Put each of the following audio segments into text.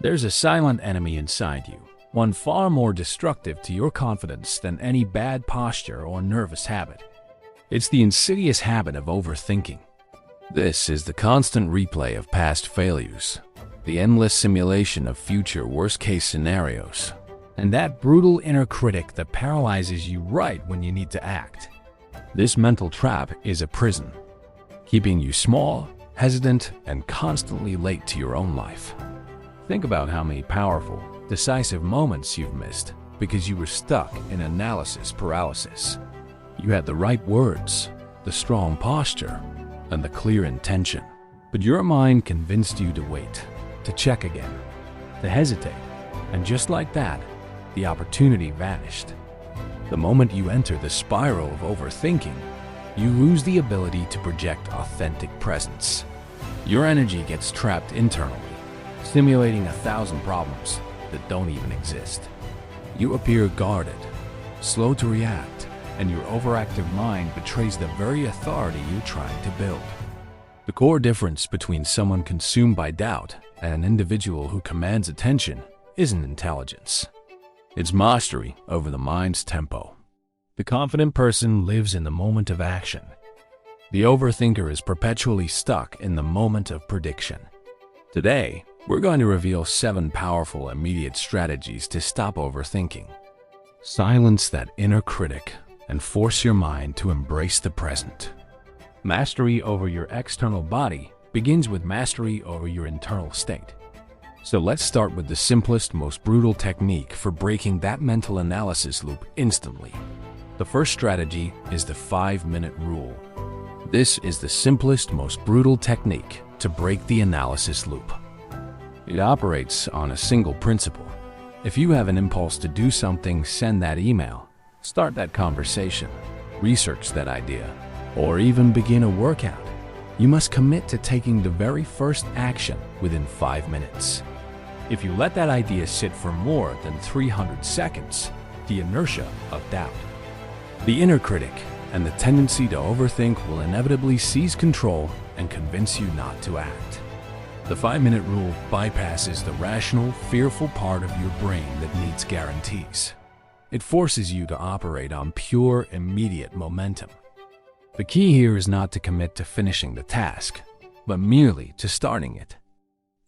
There's a silent enemy inside you, one far more destructive to your confidence than any bad posture or nervous habit. It's the insidious habit of overthinking. This is the constant replay of past failures, the endless simulation of future worst-case scenarios, and that brutal inner critic that paralyzes you right when you need to act. This mental trap is a prison, keeping you small, hesitant, and constantly late to your own life. Think about how many powerful, decisive moments you've missed because you were stuck in analysis paralysis. You had the right words, the strong posture, and the clear intention, but your mind convinced you to wait, to check again, to hesitate, and just like that, the opportunity vanished. The moment you enter the spiral of overthinking, you lose the ability to project authentic presence. Your energy gets trapped internally, simulating 1,000 problems that don't even exist. You appear guarded, slow to react, and your overactive mind betrays the very authority you're trying to build. The core difference between someone consumed by doubt and an individual who commands attention isn't intelligence. It's mastery over the mind's tempo. The confident person lives in the moment of action. The overthinker is perpetually stuck in the moment of prediction. Today, we're going to reveal 7 powerful immediate strategies to stop overthinking. Silence that inner critic and force your mind to embrace the present. Mastery over your external body begins with mastery over your internal state. So let's start with the simplest, most brutal technique for breaking that mental analysis loop instantly. The first strategy is the 5-minute rule. This is the simplest, most brutal technique to break the analysis loop. It operates on a single principle. If you have an impulse to do something, send that email, start that conversation, research that idea, or even begin a workout, you must commit to taking the very first action within 5 minutes. If you let that idea sit for more than 300 seconds, the inertia of doubt, the inner critic, and the tendency to overthink will inevitably seize control and convince you not to act. The 5-minute rule bypasses the rational, fearful part of your brain that needs guarantees. It forces you to operate on pure, immediate momentum. The key here is not to commit to finishing the task, but merely to starting it.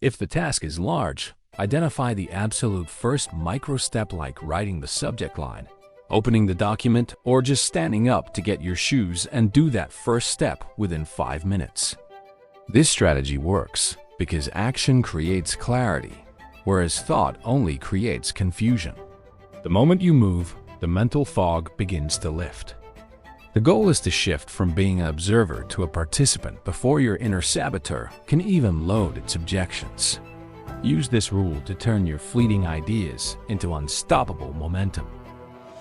If the task is large, identify the absolute first micro step, like writing the subject line, opening the document, or just standing up to get your shoes, and do that first step within 5 minutes. This strategy works because action creates clarity, whereas thought only creates confusion. The moment you move, the mental fog begins to lift. The goal is to shift from being an observer to a participant before your inner saboteur can even load its objections. Use this rule to turn your fleeting ideas into unstoppable momentum.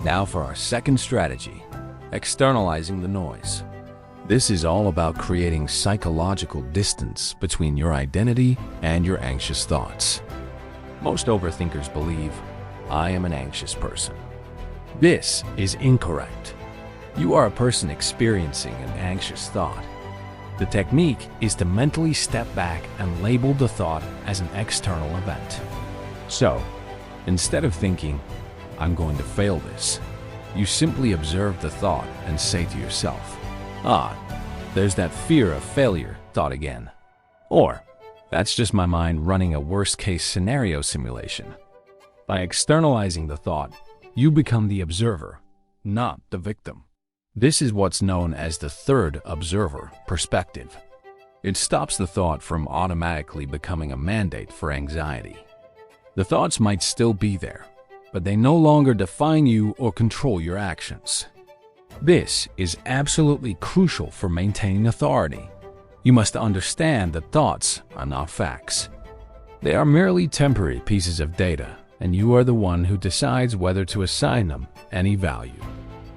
Now for our second strategy, externalizing the noise. This is all about creating psychological distance between your identity and your anxious thoughts. Most overthinkers believe, I am an anxious person. This is incorrect. You are a person experiencing an anxious thought. The technique is to mentally step back and label the thought as an external event. So, instead of thinking, I'm going to fail this, you simply observe the thought and say to yourself, there's that fear of failure thought again. Or, that's just my mind running a worst-case scenario simulation. By externalizing the thought, you become the observer, not the victim. This is what's known as the third observer perspective. It stops the thought from automatically becoming a mandate for anxiety. The thoughts might still be there, but they no longer define you or control your actions. This is absolutely crucial for maintaining authority. You must understand that thoughts are not facts. They are merely temporary pieces of data, and you are the one who decides whether to assign them any value.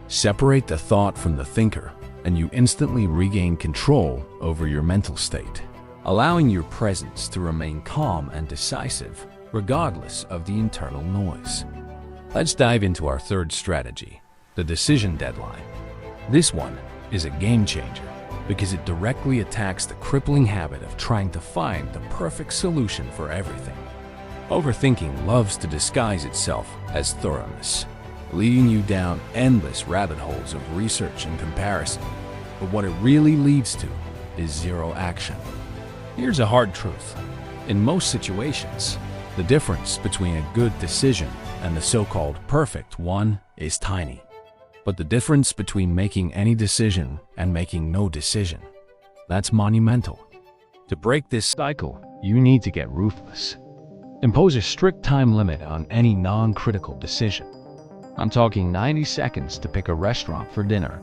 Separate the thought from the thinker, and you instantly regain control over your mental state, allowing your presence to remain calm and decisive, regardless of the internal noise. Let's dive into our third strategy, the decision deadline. This one is a game changer because it directly attacks the crippling habit of trying to find the perfect solution for everything. Overthinking loves to disguise itself as thoroughness, leading you down endless rabbit holes of research and comparison. But what it really leads to is zero action. Here's a hard truth. In most situations, the difference between a good decision and the so-called perfect one is tiny. But the difference between making any decision and making no decision, that's monumental. To break this cycle, you need to get ruthless. Impose a strict time limit on any non-critical decision. I'm talking 90 seconds to pick a restaurant for dinner,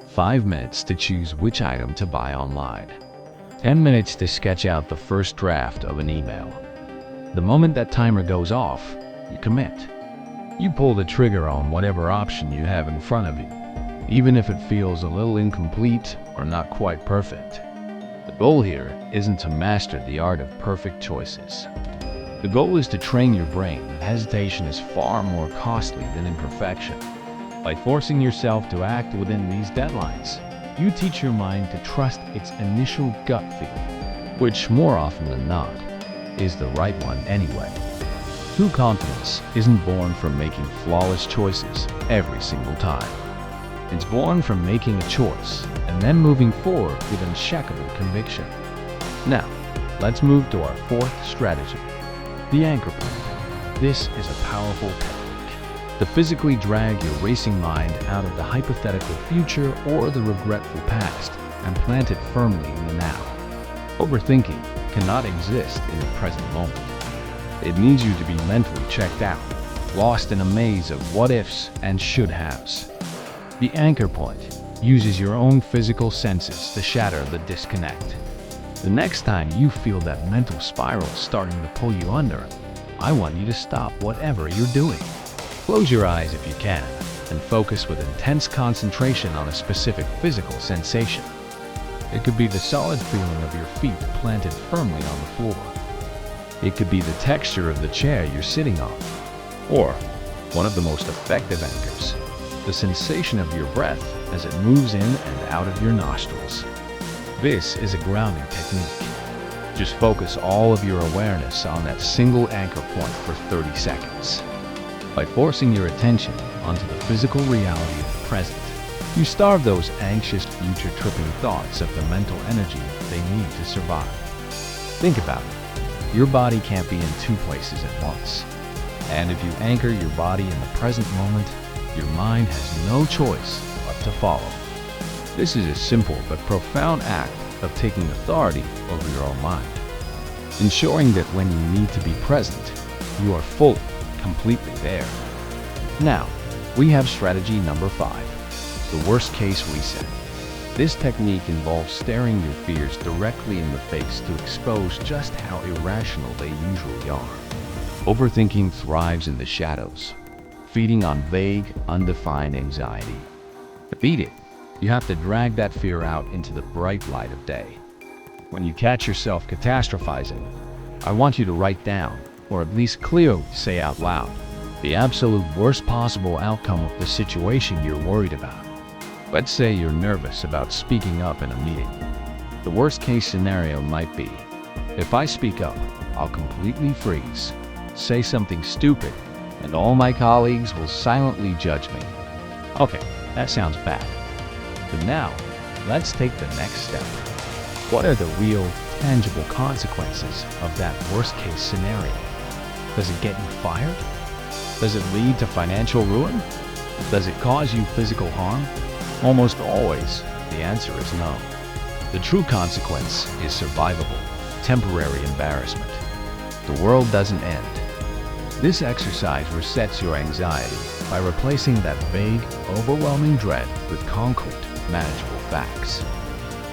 5 minutes to choose which item to buy online, 10 minutes to sketch out the first draft of an email. The moment that timer goes off, you commit. You pull the trigger on whatever option you have in front of you, even if it feels a little incomplete or not quite perfect. The goal here isn't to master the art of perfect choices. The goal is to train your brain that hesitation is far more costly than imperfection. By forcing yourself to act within these deadlines, you teach your mind to trust its initial gut feeling, which more often than not is the right one anyway. True confidence isn't born from making flawless choices every single time. It's born from making a choice and then moving forward with unshakable conviction. Now, let's move to our fourth strategy. The anchor point. This is a powerful technique to physically drag your racing mind out of the hypothetical future or the regretful past and plant it firmly in the now. Overthinking cannot exist in the present moment. It needs you to be mentally checked out, lost in a maze of what-ifs and should-haves. The anchor point uses your own physical senses to shatter the disconnect. The next time you feel that mental spiral starting to pull you under, I want you to stop whatever you're doing. Close your eyes if you can, and focus with intense concentration on a specific physical sensation. It could be the solid feeling of your feet planted firmly on the floor. It could be the texture of the chair you're sitting on. Or, one of the most effective anchors, the sensation of your breath as it moves in and out of your nostrils. This is a grounding technique. Just focus all of your awareness on that single anchor point for 30 seconds. By forcing your attention onto the physical reality of the present, you starve those anxious future-tripping thoughts of the mental energy they need to survive. Think about it. Your body can't be in two places at once. And if you anchor your body in the present moment, your mind has no choice but to follow. This is a simple but profound act of taking authority over your own mind, ensuring that when you need to be present, you are fully, completely there. Now, we have strategy number 5, the worst case reset. This technique involves staring your fears directly in the face to expose just how irrational they usually are. Overthinking thrives in the shadows, feeding on vague, undefined anxiety. To beat it, you have to drag that fear out into the bright light of day. When you catch yourself catastrophizing, I want you to write down, or at least clearly say out loud, the absolute worst possible outcome of the situation you're worried about. Let's say you're nervous about speaking up in a meeting. The worst case scenario might be, if I speak up, I'll completely freeze, say something stupid, and all my colleagues will silently judge me. Okay, that sounds bad. But now, let's take the next step. What are the real, tangible consequences of that worst-case scenario? Does it get you fired? Does it lead to financial ruin? Does it cause you physical harm? Almost always, the answer is no. The true consequence is survivable, temporary embarrassment. The world doesn't end. This exercise resets your anxiety by replacing that vague, overwhelming dread with concrete, manageable facts.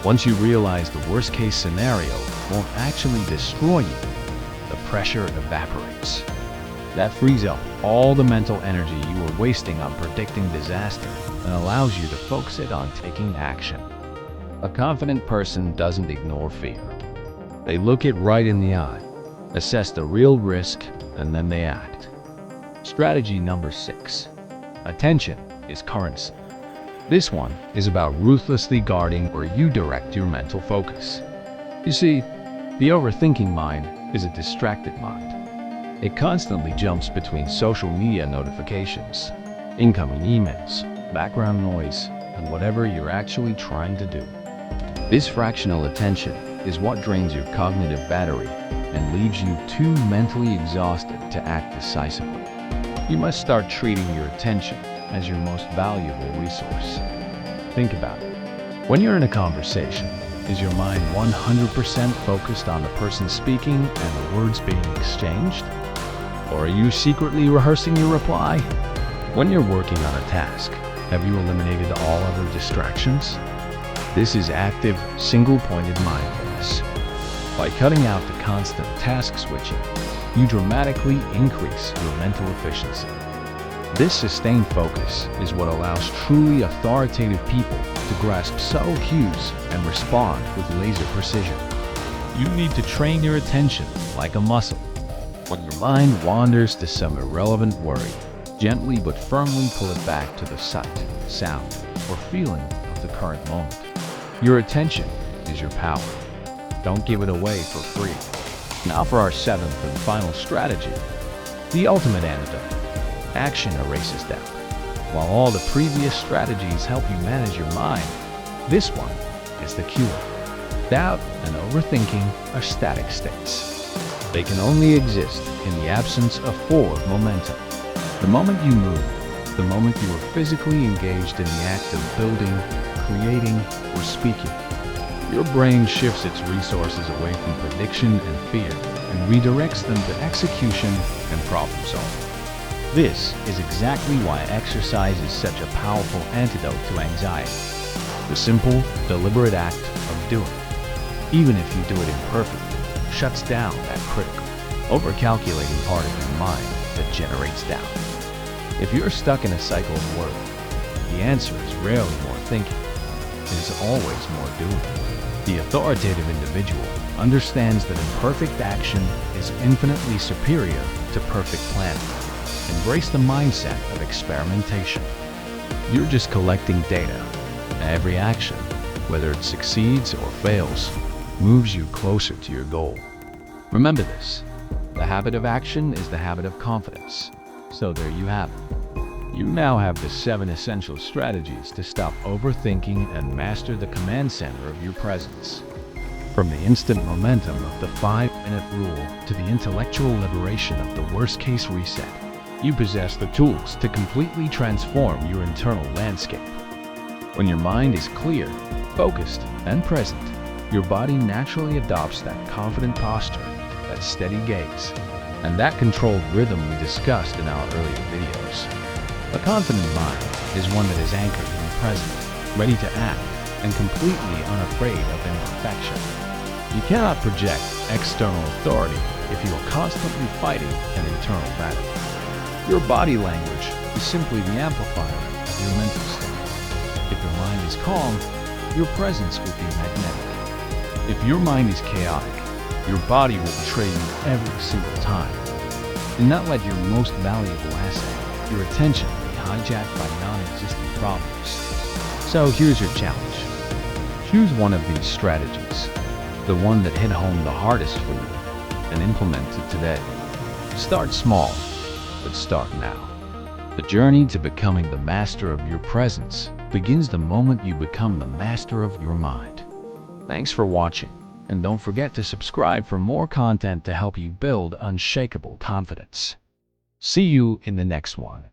Once you realize the worst-case scenario won't actually destroy you, the pressure evaporates. That frees up all the mental energy you were wasting on predicting disaster and allows you to focus it on taking action. A confident person doesn't ignore fear. They look it right in the eye, assess the real risk, and then they act. Strategy number 6. Attention is currency. This one is about ruthlessly guarding where you direct your mental focus. You see, the overthinking mind is a distracted mind. It constantly jumps between social media notifications, incoming emails, background noise, and whatever you're actually trying to do. This fractional attention is what drains your cognitive battery and leaves you too mentally exhausted to act decisively. You must start treating your attention as your most valuable resource. Think about it. When you're in a conversation, is your mind 100% focused on the person speaking and the words being exchanged? Or are you secretly rehearsing your reply? When you're working on a task, have you eliminated all other distractions? This is active, single-pointed mindfulness. By cutting out the constant task switching, you dramatically increase your mental efficiency. This sustained focus is what allows truly authoritative people to grasp subtle cues and respond with laser precision. You need to train your attention like a muscle. When your mind wanders to some irrelevant worry, gently but firmly pull it back to the sight, sound, or feeling of the current moment. Your attention is your power. Don't give it away for free. Now for our seventh and final strategy, the ultimate antidote. Action erases doubt. While all the previous strategies help you manage your mind, this one is the cure. Doubt and overthinking are static states. They can only exist in the absence of forward momentum. The moment you move, the moment you are physically engaged in the act of building, creating, or speaking, your brain shifts its resources away from prediction and fear and redirects them to execution and problem solving. This is exactly why exercise is such a powerful antidote to anxiety. The simple, deliberate act of doing, even if you do it imperfectly, shuts down that critical, overcalculating part of your mind that generates doubt. If you're stuck in a cycle of worry, the answer is rarely more thinking. It is always more doing. The authoritative individual understands that imperfect action is infinitely superior to perfect planning. Embrace the mindset of experimentation. You're just collecting data. Every action, whether it succeeds or fails, moves you closer to your goal. Remember this, the habit of action is the habit of confidence. So there you have it. You now have the 7 essential strategies to stop overthinking and master the command center of your presence. From the instant momentum of the 5-minute rule to the intellectual liberation of the worst-case reset, you possess the tools to completely transform your internal landscape. When your mind is clear, focused, and present, your body naturally adopts that confident posture, that steady gaze, and that controlled rhythm we discussed in our earlier videos. A confident mind is one that is anchored in the present, ready to act, and completely unafraid of imperfection. You cannot project external authority if you are constantly fighting an internal battle. Your body language is simply the amplifier of your mental state. If your mind is calm, your presence will be magnetic. If your mind is chaotic, your body will betray you every single time. Do not let your most valuable asset, your attention, be hijacked by non-existent problems. So here's your challenge. Choose one of these strategies, the one that hit home the hardest for you, and implement it today. Start small, but start now. The journey to becoming the master of your presence begins the moment you become the master of your mind. Thanks for watching, and don't forget to subscribe for more content to help you build unshakable confidence. See you in the next one.